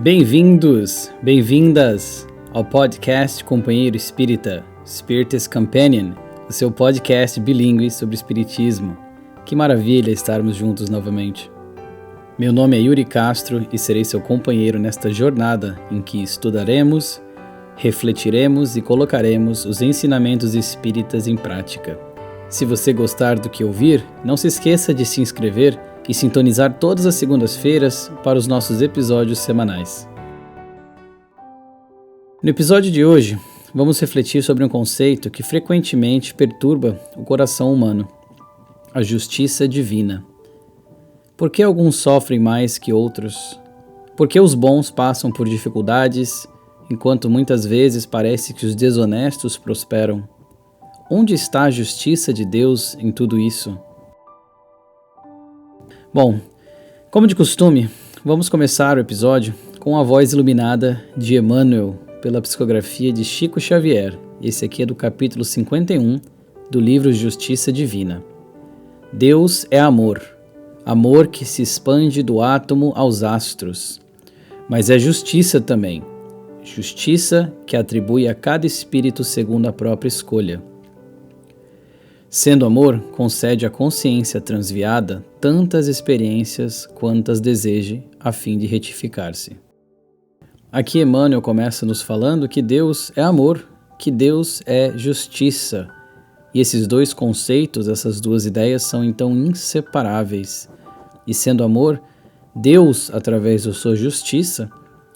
Bem-vindos, bem-vindas ao podcast Companheiro Espírita, Spiritus Companion, o seu podcast bilíngue sobre espiritismo. Que maravilha estarmos juntos novamente. Meu nome é Yuri Castro e serei seu companheiro nesta jornada em que estudaremos, refletiremos e colocaremos os ensinamentos espíritas em prática. Se você gostar do que ouvir, não se esqueça de se inscrever e sintonizar todas as segundas-feiras para os nossos episódios semanais. No episódio de hoje, vamos refletir sobre um conceito que frequentemente perturba o coração humano: a justiça divina. Por que alguns sofrem mais que outros? Por que os bons passam por dificuldades, enquanto muitas vezes parece que os desonestos prosperam? Onde está a justiça de Deus em tudo isso? Bom, como de costume, vamos começar o episódio com a voz iluminada de Emmanuel pela psicografia de Chico Xavier. Esse aqui é do capítulo 51 do livro Justiça Divina. Deus é amor, amor que se expande do átomo aos astros, mas é justiça também, justiça que atribui a cada espírito segundo a própria escolha. Sendo amor, concede à consciência transviada tantas experiências quantas deseje, a fim de retificar-se. Aqui Emmanuel começa nos falando que Deus é amor, que Deus é justiça. E esses dois conceitos, essas duas ideias são então inseparáveis. E sendo amor, Deus, através da sua justiça,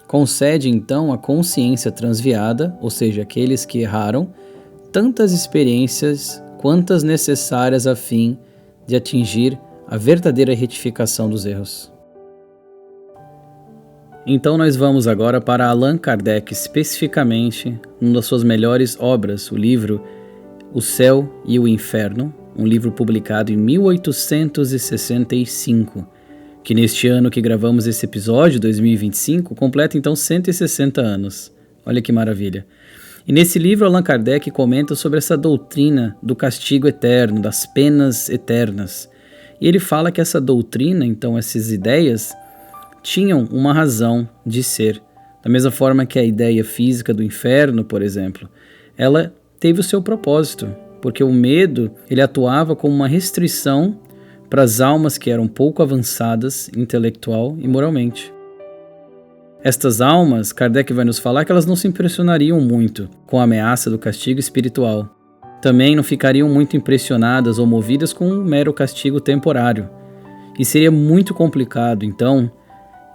concede então à consciência transviada, ou seja, aqueles que erraram, tantas experiências quantas necessárias a fim de atingir a verdadeira retificação dos erros. Então nós vamos agora para Allan Kardec, especificamente uma das suas melhores obras, o livro O Céu e o Inferno, um livro publicado em 1865, que neste ano que gravamos esse episódio, 2025, completa então 160 anos. Olha que maravilha! E nesse livro, Allan Kardec comenta sobre essa doutrina do castigo eterno, das penas eternas. E ele fala que essa doutrina, então essas ideias, tinham uma razão de ser. Da mesma forma que a ideia física do inferno, por exemplo, ela teve o seu propósito, porque o medo ele atuava como uma restrição para as almas que eram pouco avançadas intelectual e moralmente. Estas almas, Kardec vai nos falar que elas não se impressionariam muito com a ameaça do castigo espiritual. Também não ficariam muito impressionadas ou movidas com um mero castigo temporário. E seria muito complicado, então,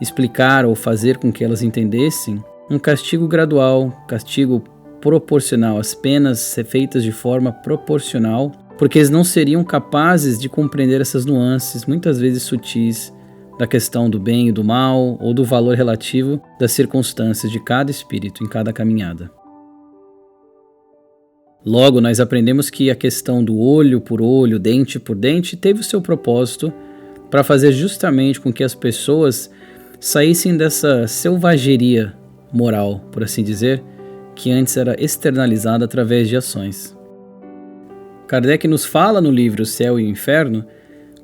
explicar ou fazer com que elas entendessem um castigo gradual, castigo proporcional, as penas feitas de forma proporcional, porque eles não seriam capazes de compreender essas nuances, muitas vezes sutis, da questão do bem e do mal, ou do valor relativo das circunstâncias de cada espírito em cada caminhada. Logo, nós aprendemos que a questão do olho por olho, dente por dente, teve o seu propósito para fazer justamente com que as pessoas saíssem dessa selvageria moral, por assim dizer, que antes era externalizada através de ações. Kardec nos fala no livro O Céu e o Inferno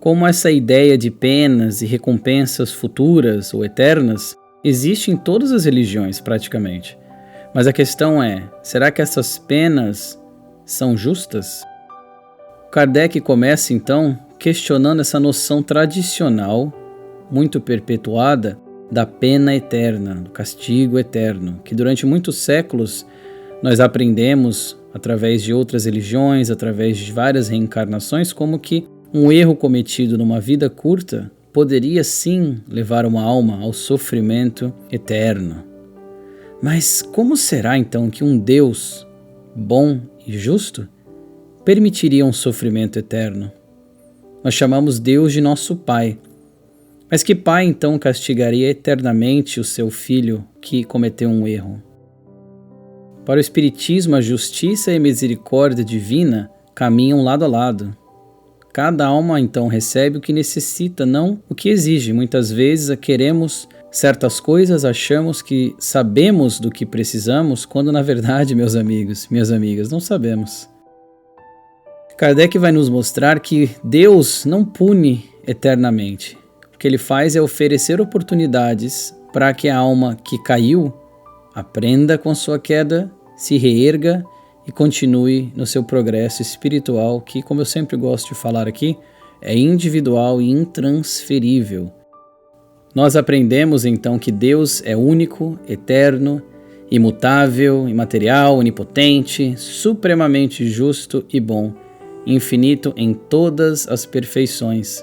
como essa ideia de penas e recompensas futuras ou eternas existe em todas as religiões praticamente. Mas a questão é, será que essas penas são justas? Kardec começa então questionando essa noção tradicional, muito perpetuada, da pena eterna, do castigo eterno, que durante muitos séculos nós aprendemos através de outras religiões, através de várias reencarnações, como que um erro cometido numa vida curta poderia sim levar uma alma ao sofrimento eterno. Mas como será então que um Deus bom e justo permitiria um sofrimento eterno? Nós chamamos Deus de nosso Pai. Mas que pai então castigaria eternamente o seu filho que cometeu um erro? Para o Espiritismo, a justiça e a misericórdia divina caminham lado a lado. Cada alma então recebe o que necessita, não o que exige. Muitas vezes queremos certas coisas, achamos que sabemos do que precisamos, quando na verdade, meus amigos, minhas amigas, não sabemos. Kardec vai nos mostrar que Deus não pune eternamente. O que ele faz é oferecer oportunidades para que a alma que caiu aprenda com sua queda, se reerga e continue no seu progresso espiritual, que, como eu sempre gosto de falar aqui, é individual e intransferível. Nós aprendemos então que Deus é único, eterno, imutável, imaterial, onipotente, supremamente justo e bom, infinito em todas as perfeições.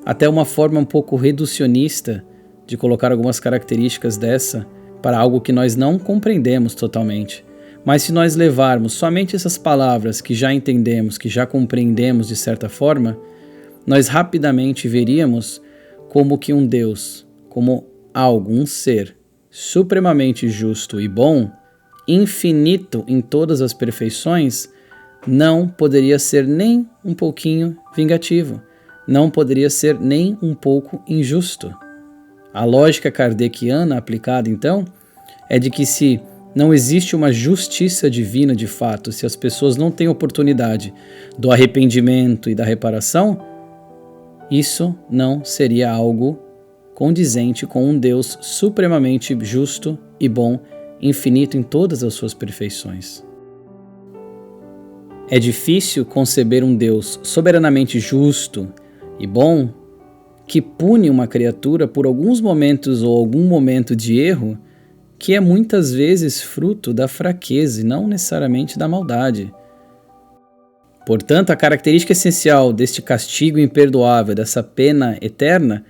Até uma forma um pouco reducionista de colocar algumas características dessa para algo que nós não compreendemos totalmente. Mas se nós levarmos somente essas palavras que já entendemos, que já compreendemos de certa forma, nós rapidamente veríamos como que um Deus, como algo, um ser supremamente justo e bom, infinito em todas as perfeições, não poderia ser nem um pouquinho vingativo, não poderia ser nem um pouco injusto. A lógica kardeciana aplicada, então, é de que se não existe uma justiça divina de fato, se as pessoas não têm oportunidade do arrependimento e da reparação, isso não seria algo condizente com um Deus supremamente justo e bom, infinito em todas as suas perfeições. É difícil conceber um Deus soberanamente justo e bom que pune uma criatura por alguns momentos ou algum momento de erro que é muitas vezes fruto da fraqueza e não necessariamente da maldade. Portanto, a característica essencial deste castigo imperdoável, dessa pena eterna,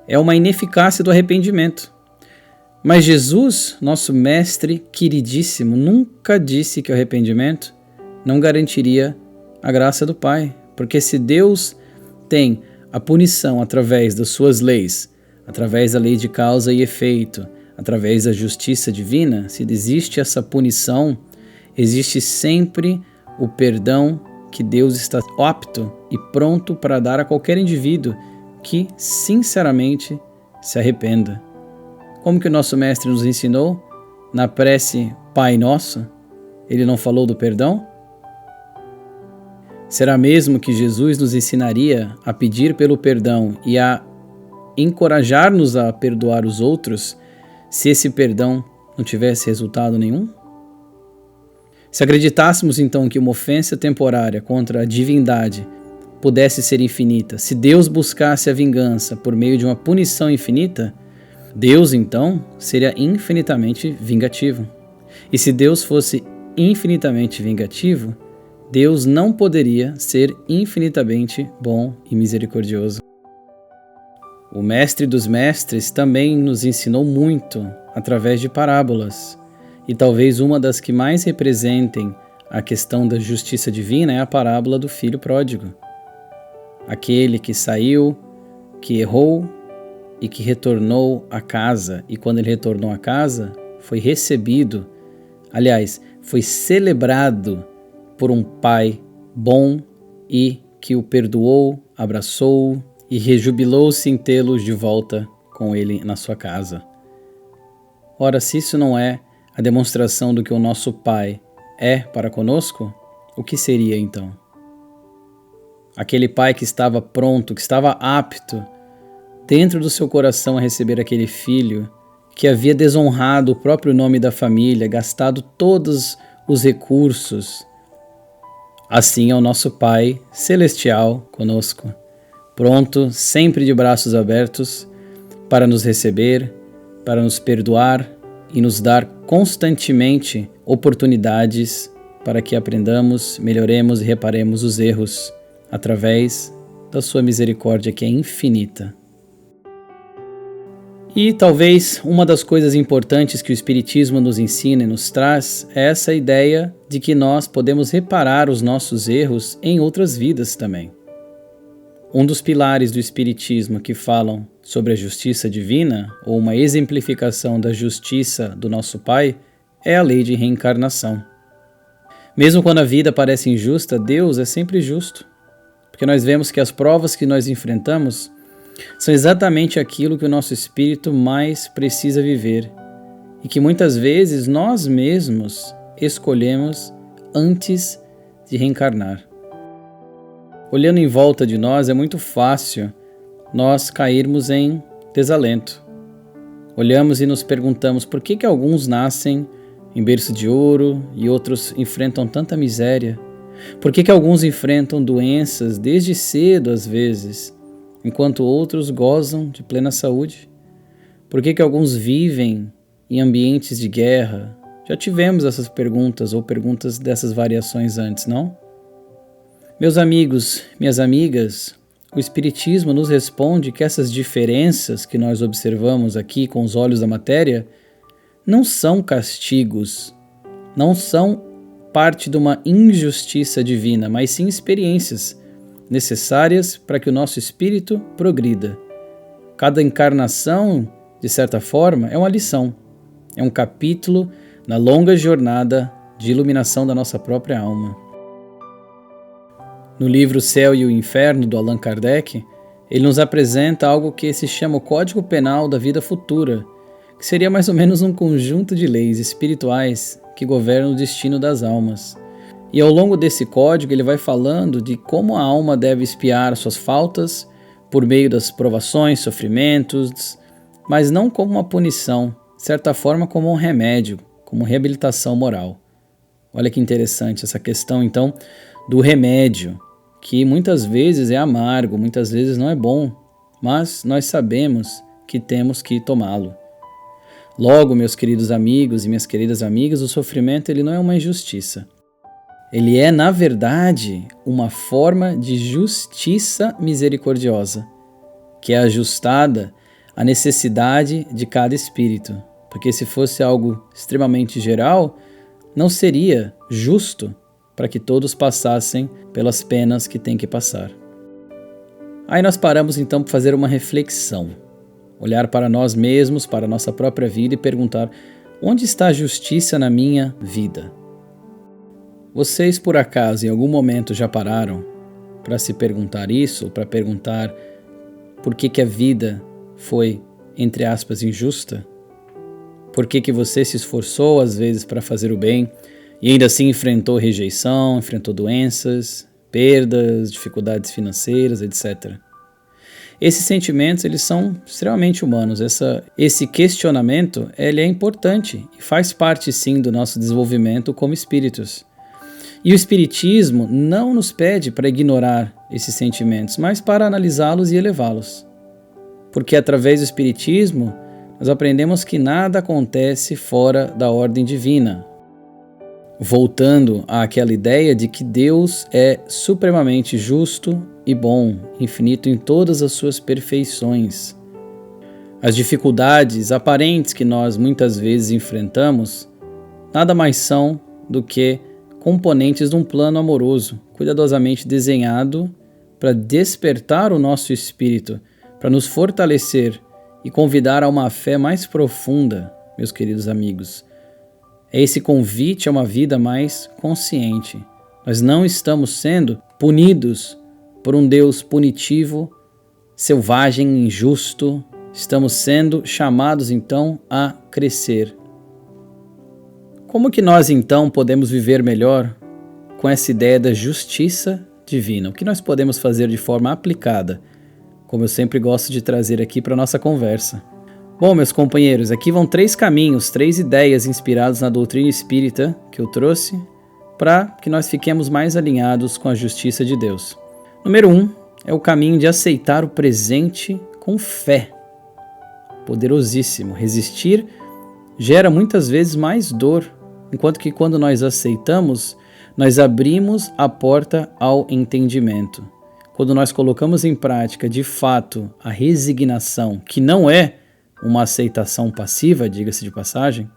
é uma ineficácia do arrependimento. Mas Jesus, nosso mestre queridíssimo, nunca disse que o arrependimento não garantiria a graça do Pai, porque se Deus tem a punição através das suas leis, através da lei de causa e efeito, através da justiça divina, se existe essa punição, existe sempre o perdão que Deus está apto e pronto para dar a qualquer indivíduo que sinceramente se arrependa. Como que o nosso mestre nos ensinou na prece Pai Nosso? Ele não falou do perdão? Será mesmo que Jesus nos ensinaria a pedir pelo perdão e a encorajar-nos a perdoar os outros se esse perdão não tivesse resultado nenhum? Se acreditássemos então que uma ofensa temporária contra a divindade pudesse ser infinita, se Deus buscasse a vingança por meio de uma punição infinita, Deus então seria infinitamente vingativo. E se Deus fosse infinitamente vingativo, Deus não poderia ser infinitamente bom e misericordioso. O Mestre dos Mestres também nos ensinou muito através de parábolas, e talvez uma das que mais representem a questão da justiça divina é a parábola do filho pródigo. Aquele que saiu, que errou e que retornou à casa, e quando ele retornou à casa, foi recebido, aliás, foi celebrado por um pai bom e que o perdoou, abraçou e rejubilou-se em tê-lo de volta com ele na sua casa. Ora, se isso não é a demonstração do que o nosso Pai é para conosco, o que seria então? Aquele pai que estava pronto, que estava apto, dentro do seu coração a receber aquele filho, que havia desonrado o próprio nome da família, gastado todos os recursos. Assim é o nosso Pai celestial conosco, pronto, sempre de braços abertos, para nos receber, para nos perdoar e nos dar constantemente oportunidades para que aprendamos, melhoremos e reparemos os erros através da sua misericórdia que é infinita. E talvez uma das coisas importantes que o Espiritismo nos ensina e nos traz é essa ideia de que nós podemos reparar os nossos erros em outras vidas também. Um dos pilares do Espiritismo que falam sobre a justiça divina, ou uma exemplificação da justiça do nosso Pai, é a lei de reencarnação. Mesmo quando a vida parece injusta, Deus é sempre justo, porque nós vemos que as provas que nós enfrentamos são exatamente aquilo que o nosso espírito mais precisa viver e que muitas vezes nós mesmos escolhemos antes de reencarnar. Olhando em volta de nós, é muito fácil nós cairmos em desalento. Olhamos e nos perguntamos por que alguns nascem em berço de ouro e outros enfrentam tanta miséria? Por que alguns enfrentam doenças desde cedo às vezes, enquanto outros gozam de plena saúde? Por que alguns vivem em ambientes de guerra? Já tivemos essas perguntas ou perguntas dessas variações antes, não? Meus amigos, minhas amigas, o Espiritismo nos responde que essas diferenças que nós observamos aqui com os olhos da matéria não são castigos, não são parte de uma injustiça divina, mas sim experiências necessárias para que o nosso espírito progrida. Cada encarnação, de certa forma, é uma lição, é um capítulo na longa jornada de iluminação da nossa própria alma. No livro O Céu e o Inferno, do Allan Kardec, ele nos apresenta algo que se chama o Código Penal da Vida Futura, que seria mais ou menos um conjunto de leis espirituais que governam o destino das almas. E ao longo desse código ele vai falando de como a alma deve expiar suas faltas por meio das provações, sofrimentos, mas não como uma punição, de certa forma como um remédio, como reabilitação moral. Olha que interessante essa questão então do remédio, que muitas vezes é amargo, muitas vezes não é bom, mas nós sabemos que temos que tomá-lo. Logo, meus queridos amigos e minhas queridas amigas, o sofrimento ele não é uma injustiça. Ele é, na verdade, uma forma de justiça misericordiosa, que é ajustada à necessidade de cada espírito. Porque se fosse algo extremamente geral, não seria justo para que todos passassem pelas penas que têm que passar. Aí nós paramos então para fazer uma reflexão, olhar para nós mesmos, para a nossa própria vida e perguntar: onde está a justiça na minha vida? Vocês, por acaso, em algum momento já pararam para se perguntar isso, para perguntar por que a vida foi, entre aspas, injusta? Por que você se esforçou às vezes para fazer o bem e ainda assim enfrentou rejeição, enfrentou doenças, perdas, dificuldades financeiras, etc. Esses sentimentos eles são extremamente humanos. Esse questionamento ele é importante e faz parte sim do nosso desenvolvimento como espíritos. E o Espiritismo não nos pede para ignorar esses sentimentos, mas para analisá-los e elevá-los. Porque através do Espiritismo nós aprendemos que nada acontece fora da ordem divina. Voltando àquela ideia de que Deus é supremamente justo e bom, infinito em todas as suas perfeições. As dificuldades aparentes que nós muitas vezes enfrentamos nada mais são do que componentes de um plano amoroso, cuidadosamente desenhado para despertar o nosso espírito, para nos fortalecer e convidar a uma fé mais profunda, meus queridos amigos. É esse convite a uma vida mais consciente. Nós não estamos sendo punidos por um Deus punitivo, selvagem, injusto. Estamos sendo chamados então a crescer. Como que nós então podemos viver melhor com essa ideia da justiça divina? O que nós podemos fazer de forma aplicada? Como eu sempre gosto de trazer aqui para a nossa conversa. Bom, meus companheiros, aqui vão 3 caminhos, 3 ideias inspiradas na doutrina espírita que eu trouxe para que nós fiquemos mais alinhados com a justiça de Deus. Número 1 é o caminho de aceitar o presente com fé. Poderosíssimo. Resistir gera muitas vezes mais dor, enquanto que quando nós aceitamos, nós abrimos a porta ao entendimento. Quando nós colocamos em prática, de fato, a resignação, que não é uma aceitação passiva, diga-se de passagem,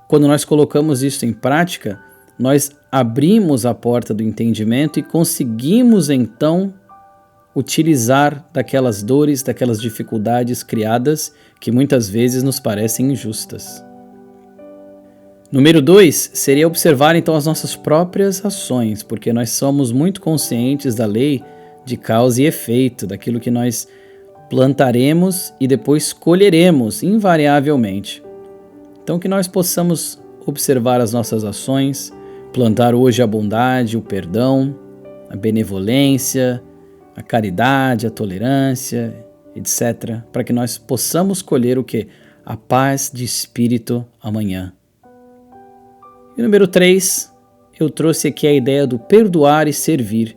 quando nós colocamos isso em prática, nós abrimos a porta do entendimento e conseguimos então utilizar daquelas dores, daquelas dificuldades criadas que muitas vezes nos parecem injustas. Número 2 seria observar então as nossas próprias ações, porque nós somos muito conscientes da lei de causa e efeito, daquilo que nós plantaremos e depois colheremos invariavelmente. Então que nós possamos observar as nossas ações, plantar hoje a bondade, o perdão, a benevolência, a caridade, a tolerância, etc. Para que nós possamos colher o quê? a paz de espírito amanhã. E número 3, eu trouxe aqui a ideia do perdoar e servir,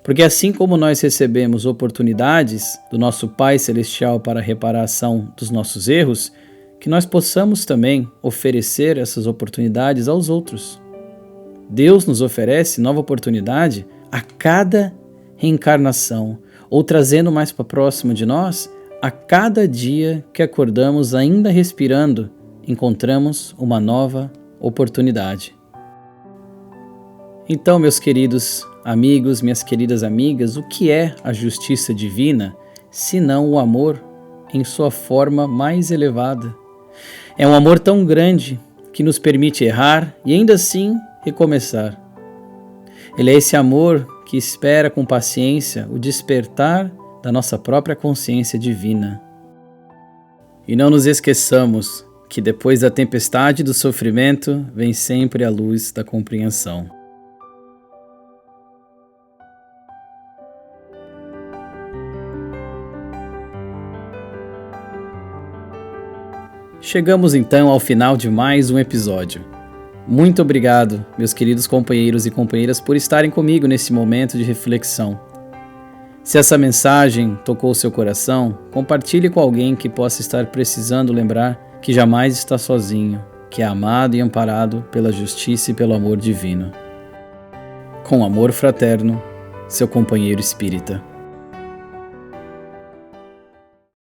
porque assim como nós recebemos oportunidades do nosso Pai Celestial para a reparação dos nossos erros, que nós possamos também oferecer essas oportunidades aos outros. Deus nos oferece nova oportunidade a cada reencarnação, ou trazendo mais para próximo de nós, a cada dia que acordamos ainda respirando, encontramos uma nova oportunidade. Então, meus queridos amigos, minhas queridas amigas, o que é a justiça divina, senão o amor em sua forma mais elevada? É um amor tão grande que nos permite errar e ainda assim recomeçar. Ele é esse amor que espera com paciência o despertar da nossa própria consciência divina. E não nos esqueçamos que depois da tempestade do sofrimento vem sempre a luz da compreensão. Chegamos então ao final de mais um episódio. Muito obrigado, meus queridos companheiros e companheiras, por estarem comigo nesse momento de reflexão. Se essa mensagem tocou seu coração, compartilhe com alguém que possa estar precisando lembrar que jamais está sozinho, que é amado e amparado pela justiça e pelo amor divino. Com amor fraterno, seu companheiro espírita.